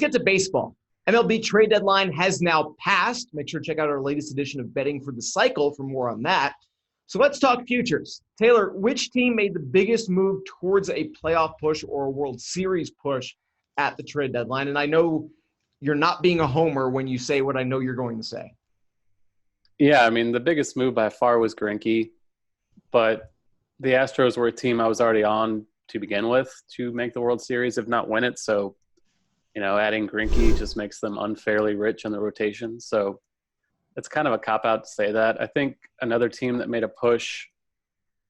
get to baseball. MLB Trade Deadline has now passed. Make sure to check out our latest edition of Betting for the Cycle for more on that. So let's talk futures. Taylor, which team made the biggest move towards a playoff push or a World Series push at the trade deadline? And I know you're not being a homer when you say what I know you're going to say. Yeah, I mean, the biggest move by far was Greinke, but the Astros were a team I was already on to begin with to make the World Series, if not win it. So, adding Greinke just makes them unfairly rich in the rotation. So it's kind of a cop-out to say that. I think another team that made a push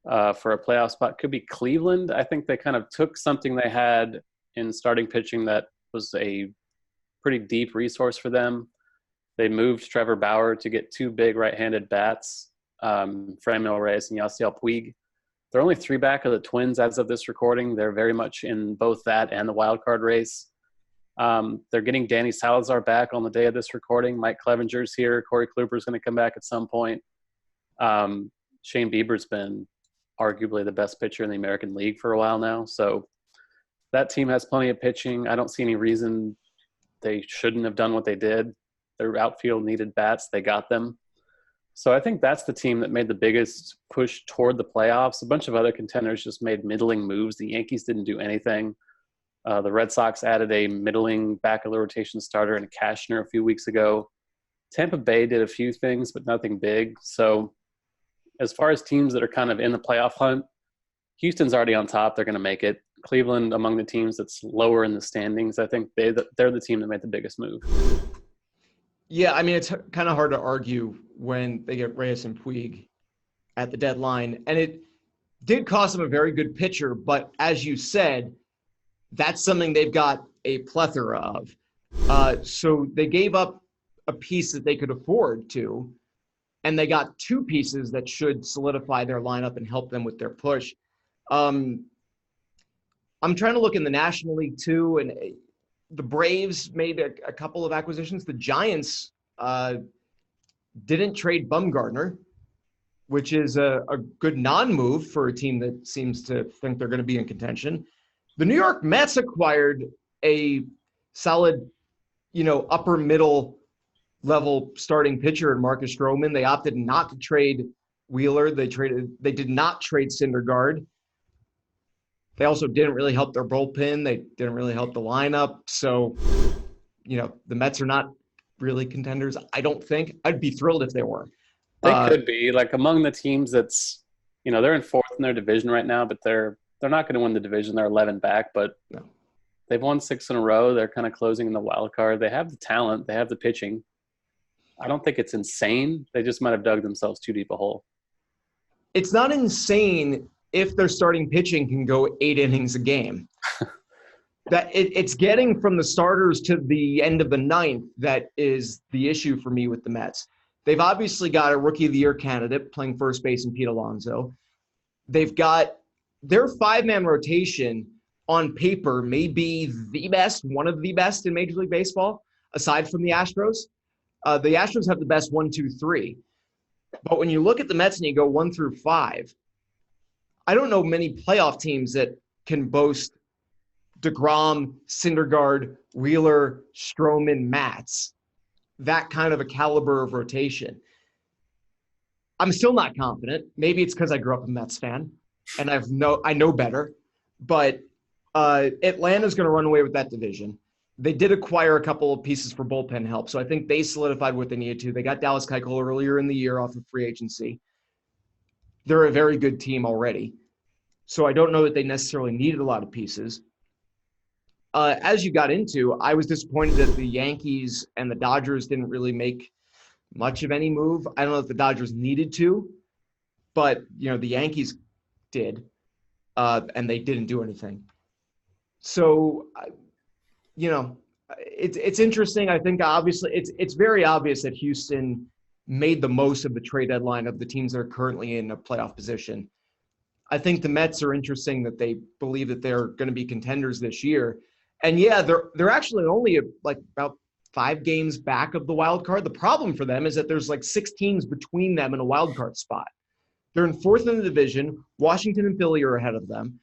for a playoff spot could be Cleveland. I think they kind of took something they had in starting pitching that was a pretty deep resource for them. They moved Trevor Bauer to get two big right-handed bats, Franmil Reyes and Yasiel Puig. They're only 3 back of the Twins as of this recording. They're very much in both that and the wild card race. They're getting Danny Salazar back on the day of this recording. Mike Clevenger's here. Corey Kluber's going to come back at some point. Shane Bieber's been arguably the best pitcher in the American League for a while now. So that team has plenty of pitching. I don't see any reason they shouldn't have done what they did. Their outfield needed bats. They got them. So I think that's the team that made the biggest push toward the playoffs. A bunch of other contenders just made middling moves. The Yankees didn't do anything. The Red Sox added a middling back of the rotation starter in Cashner a few weeks ago. Tampa Bay did a few things, but nothing big. So as far as teams that are kind of in the playoff hunt, Houston's already on top. They're going to make it. Cleveland, among the teams that's lower in the standings, I think they're the team that made the biggest move. Yeah, I mean, it's kind of hard to argue when they get Reyes and Puig at the deadline. And it did cost them a very good pitcher, but as you said, that's something they've got a plethora of. So they gave up a piece that they could afford to, and they got 2 pieces that should solidify their lineup and help them with their push. I'm trying to look in the National League too, and the Braves made a couple of acquisitions. The Giants didn't trade Bumgarner, which is a good non-move for a team that seems to think they're going to be in contention. The New York Mets acquired a solid, upper middle level starting pitcher in Marcus Stroman. They opted not to trade Wheeler. They did not trade Syndergaard. They also didn't really help their bullpen. They didn't really help the lineup. So, the Mets are not really contenders, I don't think. I'd be thrilled if they were. They could be. Like, among the teams that's, they're in 4th in their division right now, but they're not going to win the division. They're 11 back, but no. They've won 6 in a row. They're kind of closing in the wild card. They have the talent. They have the pitching. I don't think it's insane. They just might have dug themselves too deep a hole. It's not insane if their starting pitching can go 8 innings a game. It's getting from the starters to the end of the 9th that is the issue for me with the Mets. They've obviously got a Rookie of the Year candidate playing first base in Pete Alonso. They've got their 5-man rotation on paper may be the best, one of the best in Major League Baseball, aside from the Astros. The Astros have the best 1, 2, 3. But when you look at the Mets and you go 1 through 5, I don't know many playoff teams that can boast DeGrom, Syndergaard, Wheeler, Stroman, Matz, that kind of a caliber of rotation. I'm still not confident. Maybe it's because I grew up a Mets fan and I know better. But Atlanta's going to run away with that division. They did acquire a couple of pieces for bullpen help, so I think they solidified what they needed to. They got Dallas Keuchel earlier in the year off of free agency. They're a very good team already. So I don't know that they necessarily needed a lot of pieces. As you got into, I was disappointed that the Yankees and the Dodgers didn't really make much of any move. I don't know if the Dodgers needed to, but, the Yankees did, and they didn't do anything. So, it's interesting. I think obviously it's very obvious that Houston made the most of the trade deadline of the teams that are currently in a playoff position. I think the Mets are interesting that they believe that they're going to be contenders this year. And yeah, they're actually only about 5 games back of the wild card. The problem for them is that there's 6 teams between them and a wild card spot. They're in 4th in the division. Washington and Philly are ahead of them.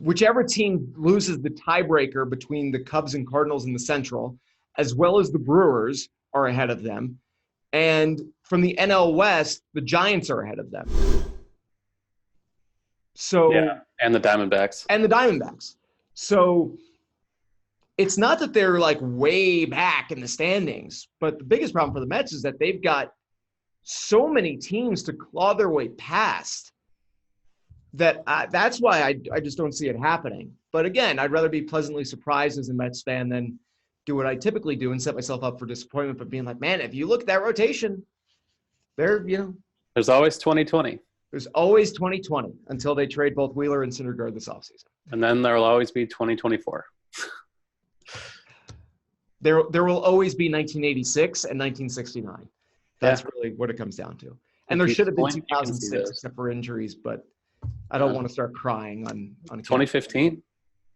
whichever team loses the tiebreaker between the Cubs and Cardinals in the Central, as well as the Brewers, are ahead of them. And from the NL West, the Giants are ahead of them. So yeah, and the Diamondbacks. So it's not that they're like way back in the standings, but the biggest problem for the Mets is that they've got so many teams to claw their way past that that's why I just don't see it happening. But again, I'd rather be pleasantly surprised as a Mets fan than do what I typically do and set myself up for disappointment. But being like, man, if you look at that rotation, there's always 2020. There's always 2020 until they trade both Wheeler and Syndergaard this offseason. And then there will always be 2024. There will always be 1986 and 1969. That's really what it comes down to. And there should have been 2006 except for injuries, but I don't want to start crying on 2015.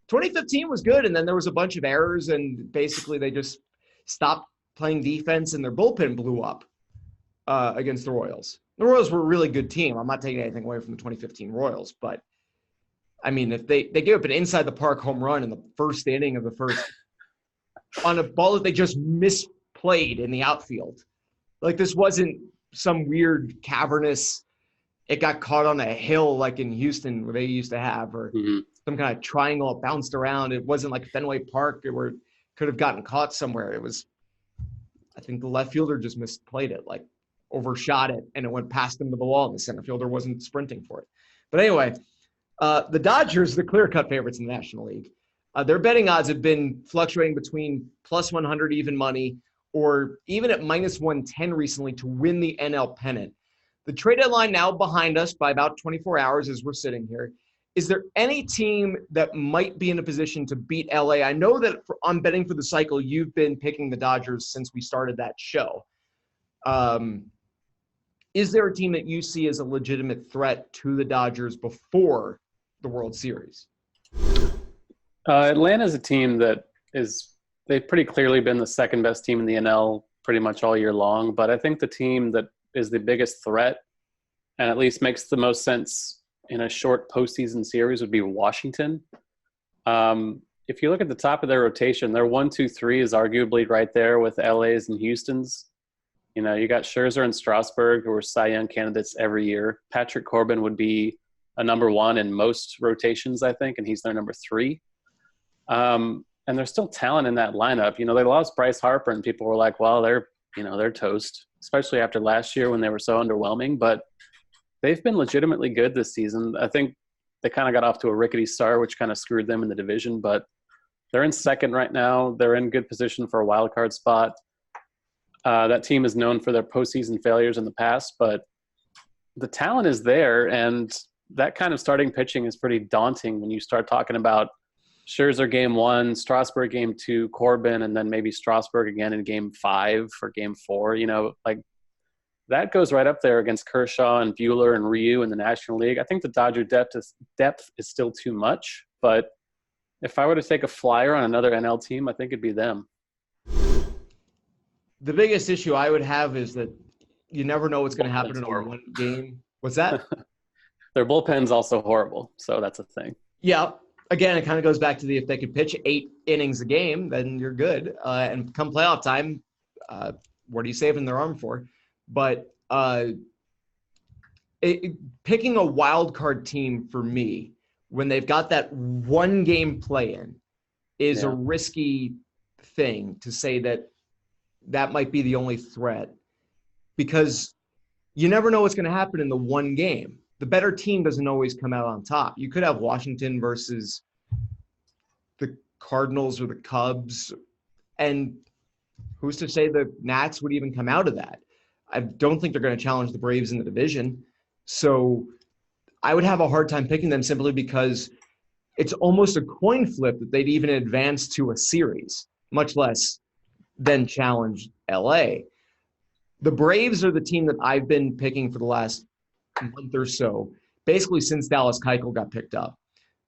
2015 was good, and then there was a bunch of errors, and basically they just stopped playing defense, and their bullpen blew up against the Royals. The Royals were a really good team. I'm not taking anything away from the 2015 Royals, but I mean, if they gave up an inside the park home run in the first inning of the first on a ball that they just misplayed in the outfield. Like, this wasn't some weird cavernous, it got caught on a hill like in Houston where they used to have, or some kind of triangle it bounced around. It wasn't like Fenway Park where it could have gotten caught somewhere. It was, I think the left fielder just misplayed it, like overshot it, and it went past him to the wall, and the center fielder wasn't sprinting for it. But anyway, the Dodgers, the clear-cut favorites in the National League. Their betting odds have been fluctuating between plus 100 even money or even at minus 110 recently to win the NL pennant. The trade deadline now behind us by about 24 hours as we're sitting here. Is there any team that might be in a position to beat LA? I know that on Betting for the Cycle, you've been picking the Dodgers since we started that show. Is there a team that you see as a legitimate threat to the Dodgers before the World Series? Atlanta's a team that they've pretty clearly been the second best team in the NL pretty much all year long. But I think the team that is the biggest threat and at least makes the most sense in a short postseason series would be Washington. If you look at the top of their rotation, their 1, 2, 3 is arguably right there with LA's and Houston's. You know, you got Scherzer and Strasburg, who are Cy Young candidates every year. Patrick Corbin would be a number 1 in most rotations, I think, and he's their number 3. And there's still talent in that lineup. You know, they lost Bryce Harper, and people were like, well, they're toast, especially after last year when they were so underwhelming. But they've been legitimately good this season. I think they kind of got off to a rickety start, which kind of screwed them in the division. But they're in second right now. They're in good position for a wild card spot. That team is known for their postseason failures in the past, but the talent is there, and that kind of starting pitching is pretty daunting when you start talking about Scherzer game 1, Strasburg game 2, Corbin, and then maybe Strasburg again in game 5 or game 4. You know, like that goes right up there against Kershaw and Buehler and Ryu in the National League. I think the Dodger depth is still too much, but if I were to take a flyer on another NL team, I think it'd be them. The biggest issue I would have is that you never know what's going to happen in one game. What's that? Their bullpen's also horrible, so that's a thing. Yeah. Again, it kind of goes back to if they could pitch 8 innings a game, then you're good. And come playoff time, what are you saving their arm for? But picking a wild card team for me, when they've got that one game play-in, is a risky thing to say that might be the only threat, because you never know what's going to happen in the one game. The better team doesn't always come out on top. You could have Washington versus the Cardinals or the Cubs, and who's to say the Nats would even come out of that? I don't think they're going to challenge the Braves in the division. So I would have a hard time picking them simply because it's almost a coin flip that they'd even advance to a series, much less then challenge LA. The Braves are the team that I've been picking for the last month or so, basically since Dallas Keuchel got picked up,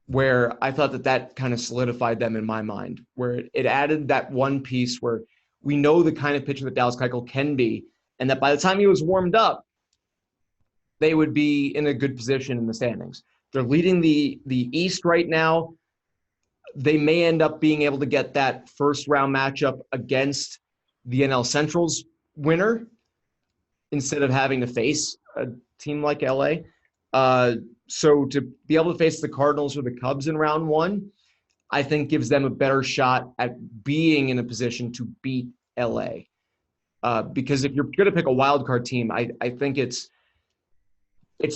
where I thought that kind of solidified them in my mind, where it added that one piece where we know the kind of pitcher that Dallas Keuchel can be, and that by the time he was warmed up, they would be in a good position in the standings. They're leading the East right now. They may end up being able to get that first round matchup against the NL Central's winner instead of having to face a team like LA. So to be able to face the Cardinals or the Cubs in round one, I think gives them a better shot at being in a position to beat LA. Because if you're going to pick a wild card team, I think it's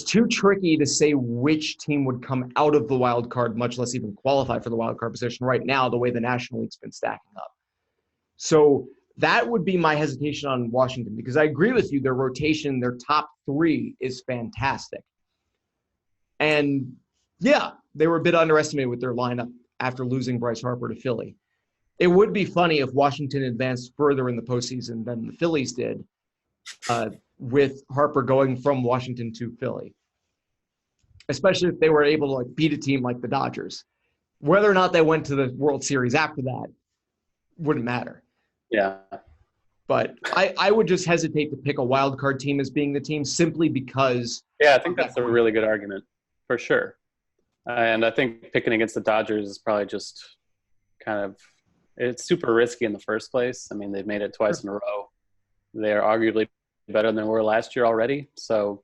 too tricky to say which team would come out of the wild card, much less even qualify for the wild card position right now, the way the National League's been stacking up. So that would be my hesitation on Washington, because I agree with you. Their rotation, their top three is fantastic. And yeah, they were a bit underestimated with their lineup after losing Bryce Harper to Philly. It would be funny if Washington advanced further in the postseason than the Phillies did, with Harper going from Washington to Philly, especially if they were able to like beat a team like the Dodgers. Whether or not they went to the World Series after that wouldn't matter. Yeah. But I would just hesitate to pick a wild card team as being the team simply because. Yeah, I think that's a really good argument for sure. And I think picking against the Dodgers is probably just kind of – it's super risky in the first place. I mean, they've made it twice in a row. They're arguably better than they were last year already. So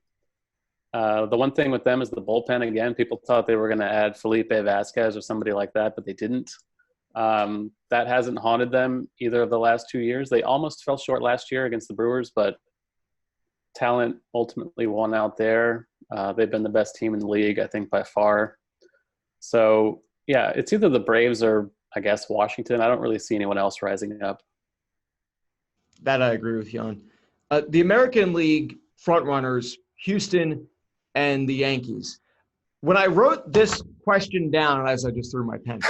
the one thing with them is the bullpen. Again, people thought they were going to add Felipe Vasquez or somebody like that, but they didn't. That hasn't haunted them either of the last 2 years. They almost fell short last year against the Brewers, but talent ultimately won out there. They've been the best team in the league, I think, by far. So, yeah, it's either the Braves or, I guess, Washington. I don't really see anyone else rising up. That I agree with you on. The American League frontrunners, Houston and the Yankees. When I wrote this question down, as I just threw my pen,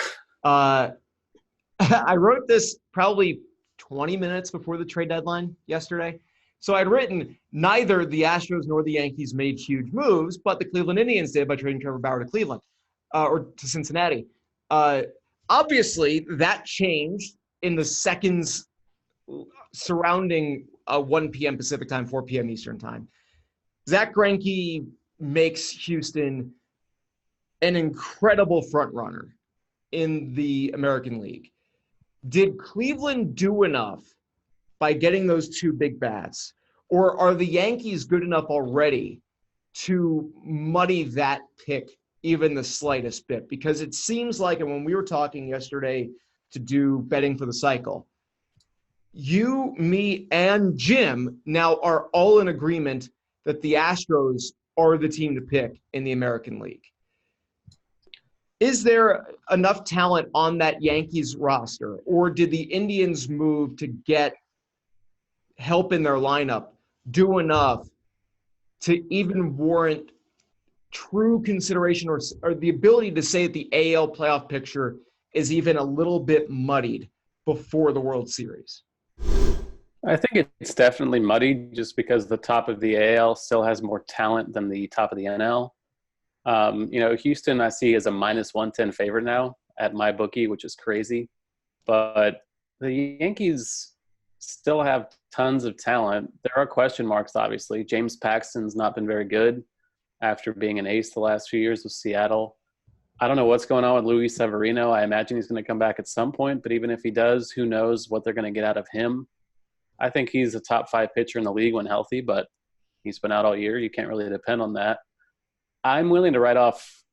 I wrote this probably 20 minutes before the trade deadline yesterday. So I'd written neither the Astros nor the Yankees made huge moves, but the Cleveland Indians did by trading Trevor Bauer to Cleveland or to Cincinnati. Obviously, that changed in the seconds surrounding 1 p.m. Pacific time, 4 p.m. Eastern time. Zack Greinke makes Houston an incredible front runner in the American League. Did Cleveland do enough by getting those two big bats? Or are the Yankees good enough already to muddy that pick even the slightest bit? Because it seems like, and when we were talking yesterday to do betting for the cycle, you, me, and Jim now are all in agreement that the Astros are the team to pick in the American League. Is there enough talent on that Yankees roster, or did the Indians move to get help in their lineup do enough to even warrant true consideration or the ability to say that the AL playoff picture is even a little bit muddied before the World Series? I think it's definitely muddied just because the top of the AL still has more talent than the top of the NL. Houston I see as a minus 110 favorite now at my bookie, which is crazy. But the Yankees still have tons of talent. There are question marks, obviously. James Paxton's not been very good after being an ace the last few years with Seattle. I don't know what's going on with Luis Severino. I imagine he's going to come back at some point, but even if he does, who knows what they're going to get out of him. I think he's a top 5 pitcher in the league when healthy, but he's been out all year. You can't really depend on that. I'm willing to write off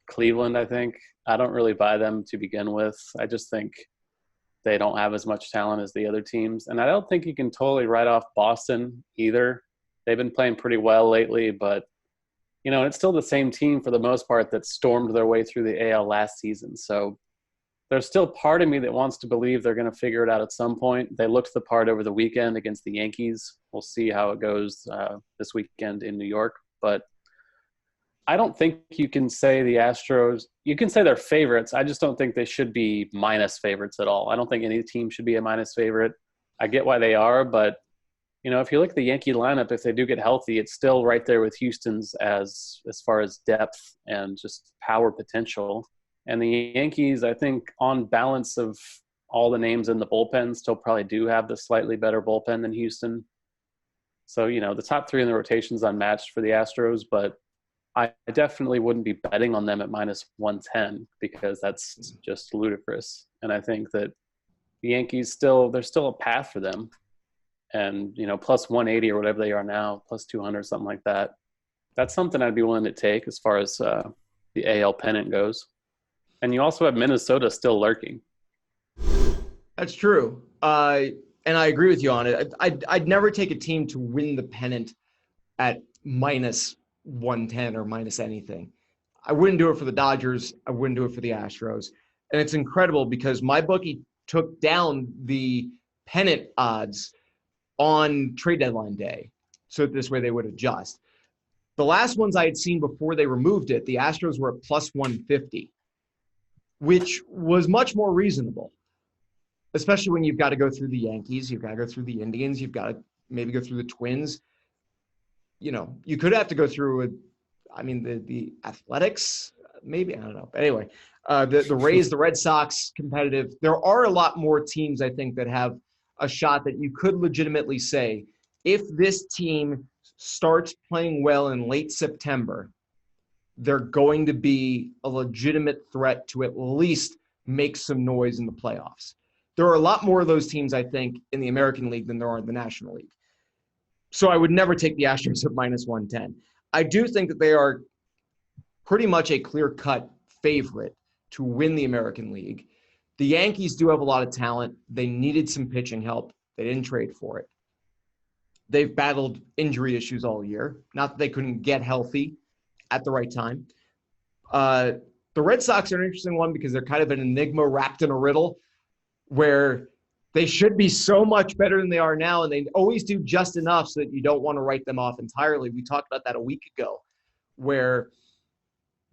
Cleveland, I think. I don't really buy them to begin with. I just think they don't have as much talent as the other teams. And I don't think you can totally write off Boston either. They've been playing pretty well lately, but, it's still the same team for the most part that stormed their way through the AL last season. So there's still part of me that wants to believe they're going to figure it out at some point. They looked the part over the weekend against the Yankees. We'll see how it goes this weekend in New York. But I don't think you can say the Astros – you can say they're favorites. I just don't think they should be minus favorites at all. I don't think any team should be a minus favorite. I get why they are, but, if you look at the Yankee lineup, if they do get healthy, it's still right there with Houston's as far as depth and just power potential. And the Yankees, I think, on balance of all the names in the bullpen, still probably do have the slightly better bullpen than Houston. So, the top 3 in the rotation is unmatched for the Astros, but I definitely wouldn't be betting on them at minus 110 because that's just ludicrous. And I think that the Yankees there's still a path for them. And, plus 180 or whatever they are now, plus 200, something like that. That's something I'd be willing to take as far as the AL pennant goes. And you also have Minnesota still lurking. That's true. And I agree with you on it. I'd never take a team to win the pennant at minus 110 or minus anything. I wouldn't do it for the Dodgers. I wouldn't do it for the Astros. And it's incredible because my bookie took down the pennant odds on trade deadline day. So this way they would adjust. The last ones I had seen before they removed it, the Astros were at plus 150, which was much more reasonable, especially when you've got to go through the Yankees, you've got to go through the Indians, you've got to maybe go through the Twins. You could have to go through the Athletics, maybe, I don't know. But anyway, the Rays, the Red Sox, competitive. There are a lot more teams, I think, that have a shot that you could legitimately say, if this team starts playing well in late September, they're going to be a legitimate threat to at least make some noise in the playoffs. There are a lot more of those teams, I think, in the American League than there are in the National League. So I would never take the Astros at minus 110. I do think that they are pretty much a clear-cut favorite to win the American League. The Yankees do have a lot of talent. They needed some pitching help. They didn't trade for it. They've battled injury issues all year. Not that they couldn't get healthy at the right time. The Red Sox are an interesting one because they're kind of an enigma wrapped in a riddle where they should be so much better than they are now, and they always do just enough so that you don't want to write them off entirely. We talked about that a week ago, where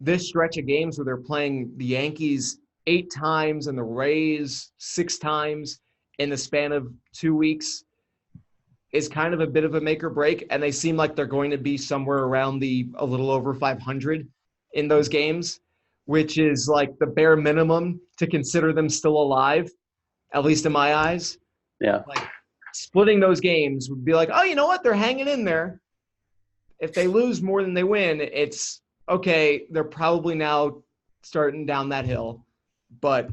this stretch of games where they're playing the Yankees 8 times and the Rays 6 times in the span of 2 weeks is kind of a bit of a make or break, and they seem like they're going to be somewhere around a little over 500 in those games, which is like the bare minimum to consider them still alive, at least in my eyes. Yeah. Like splitting those games would be like, oh, you know what? They're hanging in there. If they lose more than they win, it's okay. They're probably now starting down that hill. But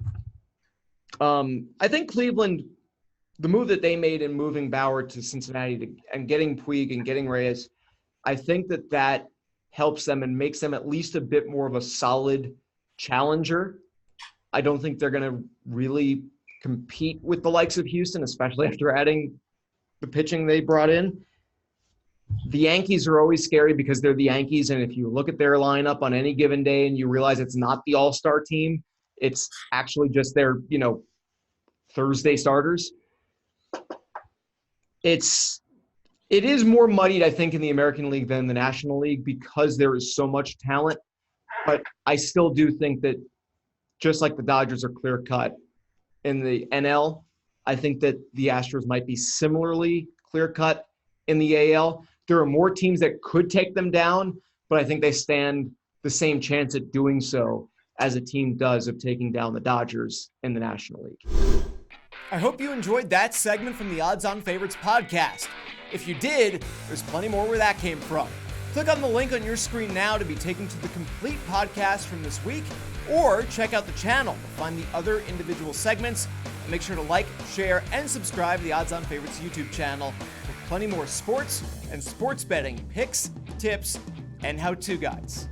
I think Cleveland, the move that they made in moving Bauer to Cincinnati and getting Puig and getting Reyes, I think that helps them and makes them at least a bit more of a solid challenger. I don't think they're going to really compete with the likes of Houston, especially after adding the pitching they brought in. The Yankees are always scary because they're the Yankees, and if you look at their lineup on any given day and you realize it's not the all-star team, it's actually just their, Thursday starters. It is more muddied, I think, in the American League than the National League because there is so much talent. But I still do think that just like the Dodgers are clear-cut in the NL, I think that the Astros might be similarly clear-cut in the AL. There are more teams that could take them down, but I think they stand the same chance at doing so as a team does of taking down the Dodgers in the National League. I hope you enjoyed that segment from the Odds On Favorites podcast. If you did, there's plenty more where that came from. Click on the link on your screen now to be taken to the complete podcast from this week, or check out the channel to find the other individual segments. And make sure to like, share, and subscribe to the Odds On Favorites YouTube channel for plenty more sports and sports betting picks, tips, and how-to guides.